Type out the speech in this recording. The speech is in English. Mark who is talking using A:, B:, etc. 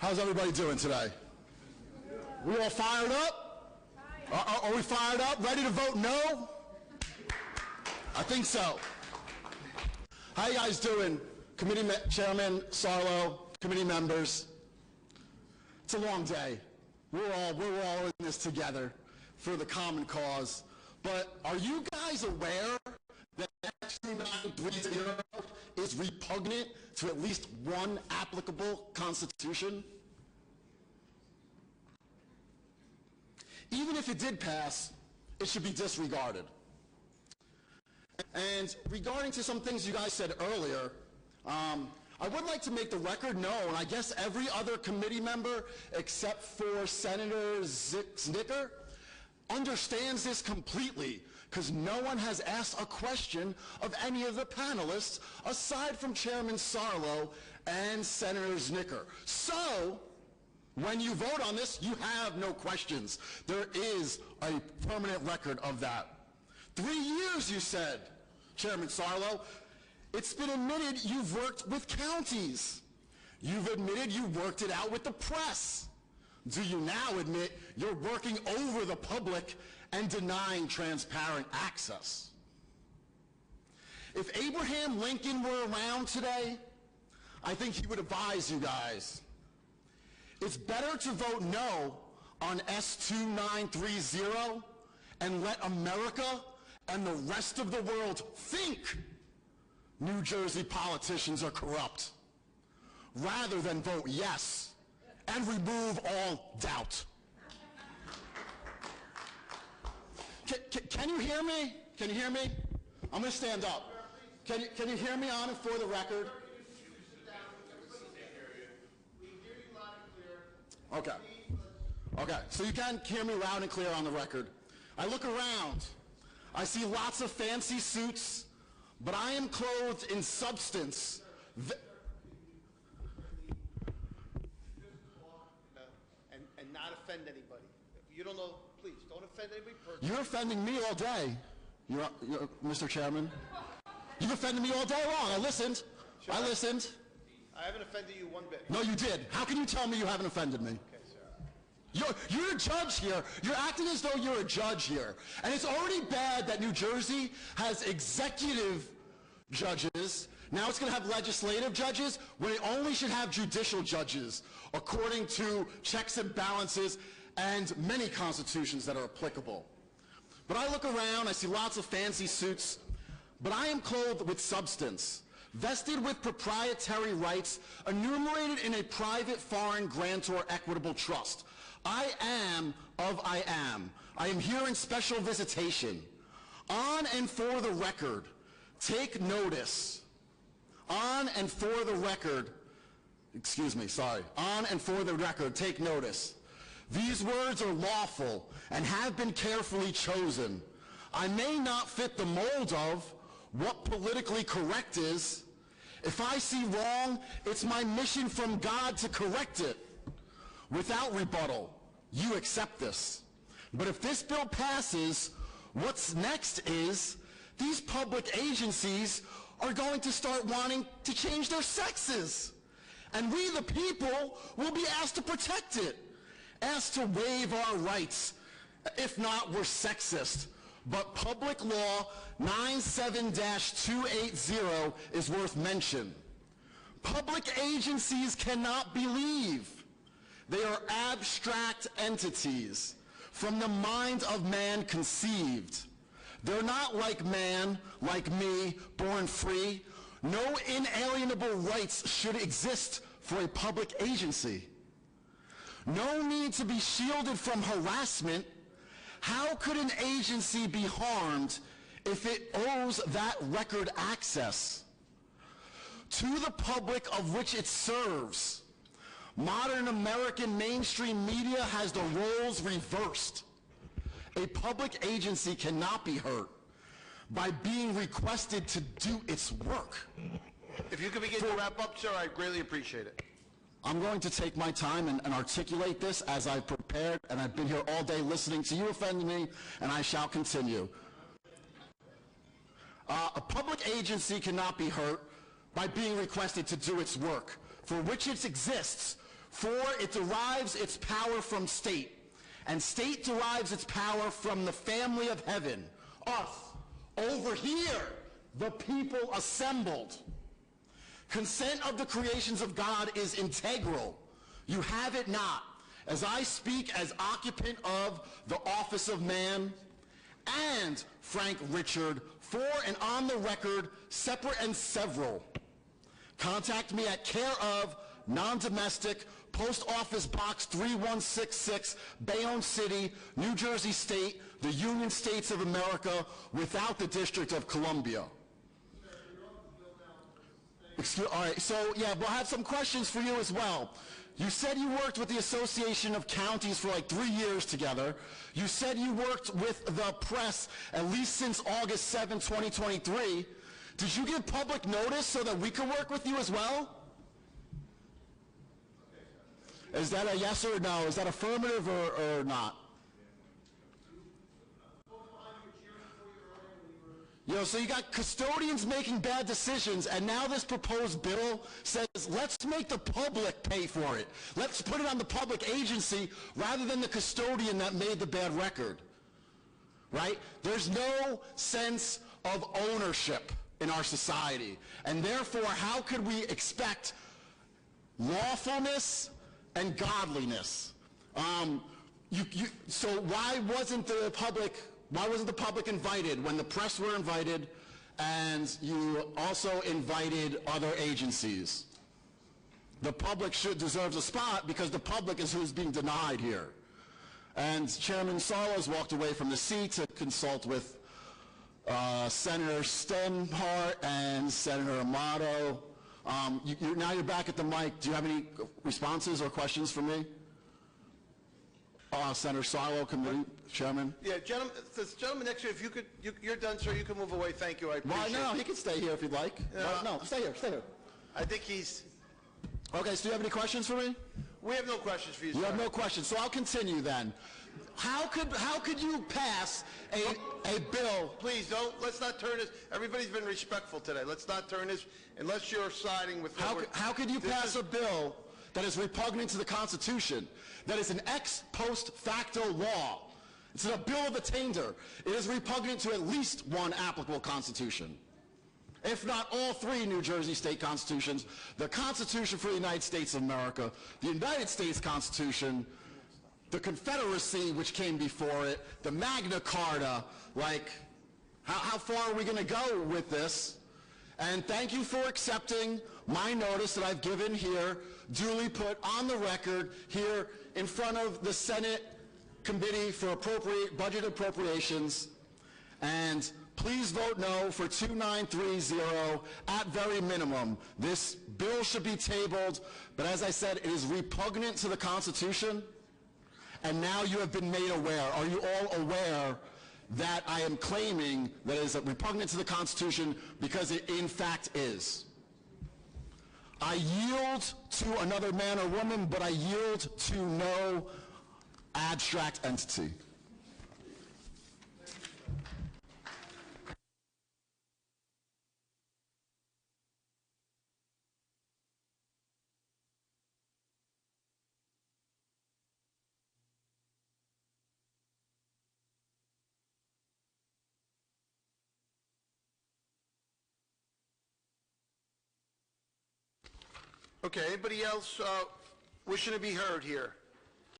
A: How's everybody doing today? We all fired up? Are we fired up? Ready to vote no? I think so. How you guys doing? Committee Chairman Sarlo, committee members. It's a long day. We're all in this together for the common cause. But are you guys aware that S2930 is repugnant to at least one applicable constitution? Even if it did pass, it should be disregarded. And regarding to some things you guys said earlier, I would like to make the record known, I guess every other committee member except for Senator Znicker understands this completely, because no one has asked a question of any of the panelists aside from Chairman Sarlo and Senator Znicker. So, when you vote on this, you have no questions. There is a permanent record of that. 3 years, you said, Chairman Sarlo. It's been admitted you've worked with counties. You've admitted you worked it out with the press. Do you now admit you're working over the public and denying transparent access? If Abraham Lincoln were around today, I think he would advise you guys, it's better to vote no on S2930 and let America and the rest of the world think New Jersey politicians are corrupt, rather than vote yes and remove all doubt. Can you hear me? Can you hear me? I'm going to stand up. Can you hear me on and for the record? Okay. Okay, so you can hear me loud and clear on the record. I look around. I see lots of fancy suits, but I am clothed in substance.
B: And not offend anybody. You don't know, please, don't offend anybody personally.
A: You're offending me all day, Mr. Chairman. You've offended me all day long. I listened.
B: Sure.
A: I listened.
B: I haven't offended you one bit.
A: No, you did. How can you tell me you haven't offended me?
B: Okay, sir.
A: You're a judge here. You're acting as though you're a judge here. And it's already bad that New Jersey has executive judges. Now it's going to have legislative judges when it only should have judicial judges, according to checks and balances and many constitutions that are applicable. But I look around, I see lots of fancy suits, but I am clothed with substance, vested with proprietary rights enumerated in a private foreign grantor equitable trust. I am of I am. I am here in special visitation. On and for the record, take notice. On and for the record, on and for the record, take notice. These words are lawful and have been carefully chosen. I may not fit the mold of what politically correct is. If I see wrong, it's my mission from God to correct it. Without rebuttal, you accept this. But if this bill passes, what's next is these public agencies are going to start wanting to change their sexes. And we, the people, will be asked to protect it, asked to waive our rights. If not, we're sexist. But Public Law 97-280 is worth mention. Public agencies cannot believe. They are abstract entities, from the mind of man conceived. They're not like man, like me, born free. No inalienable rights should exist for a public agency. No need to be shielded from harassment. How could an agency be harmed if it owes that record access to the public of which it serves? Modern American mainstream media has the roles reversed. A public agency cannot be hurt by being requested to do its work.
B: If you could begin to wrap up, sir, I'd greatly appreciate it.
A: I'm going to take my time and articulate this as I've prepared, and I've been here all day listening to you offend me, and I shall continue. A public agency cannot be hurt by being requested to do its work, for which it exists For it derives its power from state, and state derives its power from the family of heaven, us, over here, the people assembled. Consent of the creations of God is integral. You have it not. As I speak as occupant of the office of man, and Frank Richard, for and on the record, separate and several. Contact me at care of non-domestic, Post Office Box 3166, Bayonne City, New Jersey State, the Union States of America, without the District of Columbia. All right, so yeah, we'll have some questions for you as well. You said you worked with the Association of Counties for like 3 years together. You said you worked with the press at least since August 7, 2023. Did you give public notice so that we could work with you as well? Is that a yes or no? Is that affirmative or not? So you got custodians making bad decisions, and now this proposed bill says, let's make the public pay for it. Let's put it on the public agency rather than the custodian that made the bad record. Right? There's no sense of ownership in our society, and therefore, how could we expect lawfulness and godliness? So why wasn't the public invited when the press were invited, and you also invited other agencies? The public deserves a spot because the public is who's being denied here. And Chairman Sarlo's walked away from the seat to consult with Senator Stenhart and Senator Amato. Now you're back at the mic. Do you have any responses or questions for me? Senator Sarlo, committee chairman.
B: Yeah, gentlemen, this gentleman next to you, if you could, you're done, sir. You can move away. Thank you. I appreciate it.
A: Why no? He can stay here if you'd like. No, stay here. Stay here.
B: I think he's...
A: Okay, so do you have any questions for me?
B: We have no questions for you, sir.
A: You have no questions, so I'll continue then. How could you pass a bill?
B: Please let's not turn this. Everybody's been respectful today. Let's not turn this unless you're siding with.
A: How could you pass a bill that is repugnant to the Constitution, that is an ex post facto law? It's a bill of attainder. It is repugnant to at least one applicable constitution, if not all three New Jersey state constitutions: the Constitution for the United States of America, the United States Constitution, the Confederacy, which came before it, the Magna Carta. Like, how far are we going to go with this? And thank you for accepting my notice that I've given here, duly put on the record here in front of the Senate Committee for Budget Appropriations. And please vote no for 2930 at very minimum. This bill should be tabled, but as I said, it is repugnant to the Constitution. And now you have been made aware. Are you all aware that I am claiming that it is repugnant to the Constitution, because it in fact is? I yield to another man or woman, but I yield to no abstract entity.
B: Okay, anybody else wishing to be heard here?